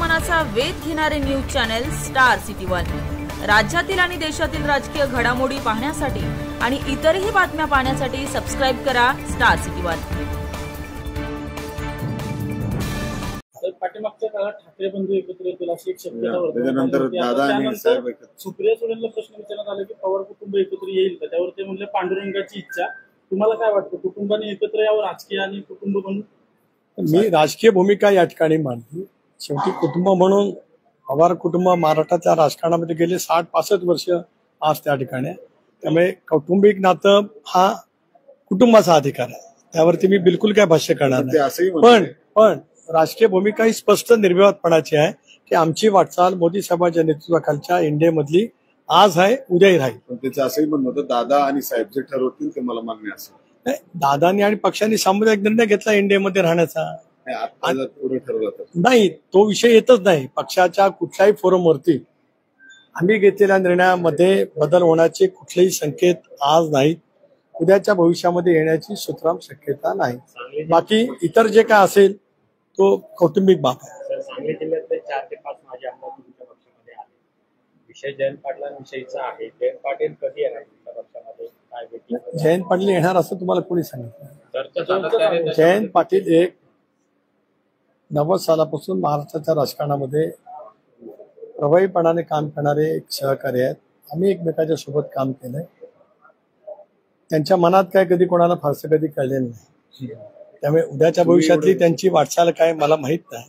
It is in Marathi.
मनाचा वेध घेणारे news channel star city one. राज्यातील आणि देशातील राजकीय घडामोडी पाहण्यासाठी आणि इतरही बातम्या पाहण्यासाठी सबस्क्राइब करा स्टार सिटी वन। पाठीमागच्या काळात ठाकरे बंधू एकत्र येतील अशी एक शक्यता होती। त्यानंतर दादा आणि साहेब सुप्रिया सुळेंना प्रश्न विचारण्यात आला की पवार कुटुंब एकत्र येईल का, त्यावर ते म्हणले पांडुरंगाची इच्छा। तुम्हाला काय वाटतं, कुटुंबाने एकत्र यावं राजकीय आणि कुटुंब म्हणून? मी राजकीय भूमिका या ठिकाणी मांडली। शेवटी कुटुंब म्हणून पवार कुटुंब महाराष्ट्राच्या राजकारणामध्ये गेले 60-65 वर्ष आज त्या ठिकाणी आहे। त्यामुळे कौटुंबिक नातं हा कुटुंबाचा अधिकार आहे, त्यावरती मी बिलकुल काय भाष्य करणार नाही। पण राजकीय भूमिका ही स्पष्ट निर्विवादपणाची आहे की आमची वाटचाल मोदी साहेबांच्या नेतृत्वाखालच्या इंडियामधली आज आहे, उद्याही राहील। पण त्याचं असंही म्हणणं होतं दादा आणि साहेब जे ठरवतील ते मला मान्य असेल। दादांनी आणि पक्षांनी सामुदायिक निर्णय घेतला इंडियामध्ये राहण्याचा, पुढे ठरवलं नाही तो विषय येतच नाही। पक्षाच्या कुठल्याही फोरमवरती आम्ही घेतलेल्या निर्णयामध्ये बदल होण्याचे कुठलेही संकेत आज नाहीत, उद्याच्या भविष्यामध्ये येण्याची सुतराम शक्यता नाही। बाकी इतर जे काय असेल तो कौटुंबिक बाब आहे। सांगली जिल्ह्यातले 4 ते 5 माजी आमदार तुमच्या पक्षामध्ये आले, विषय जयंत पाटलांविषयीचा आहे। जयंत पाटील कधी येणार तुमच्या पक्षामध्ये, काय भेटी? जयंत पाटील येणार असं तुम्हाला कोणी सांगितलं? जयंत पाटील एक 90 सालापासून महाराष्ट्राच्या राजकारणामध्ये प्रभावीपणाने काम करणारे एक सहकारी आहेत। आम्ही एकमेकाच्या सोबत काम केलंय, त्यांच्या मनात काय कधी कोणाला फारसं कधी कळलेलं नाही। त्यामुळे उद्याच्या भविष्यातली त्यांची वाटचाल काय मला माहित नाही।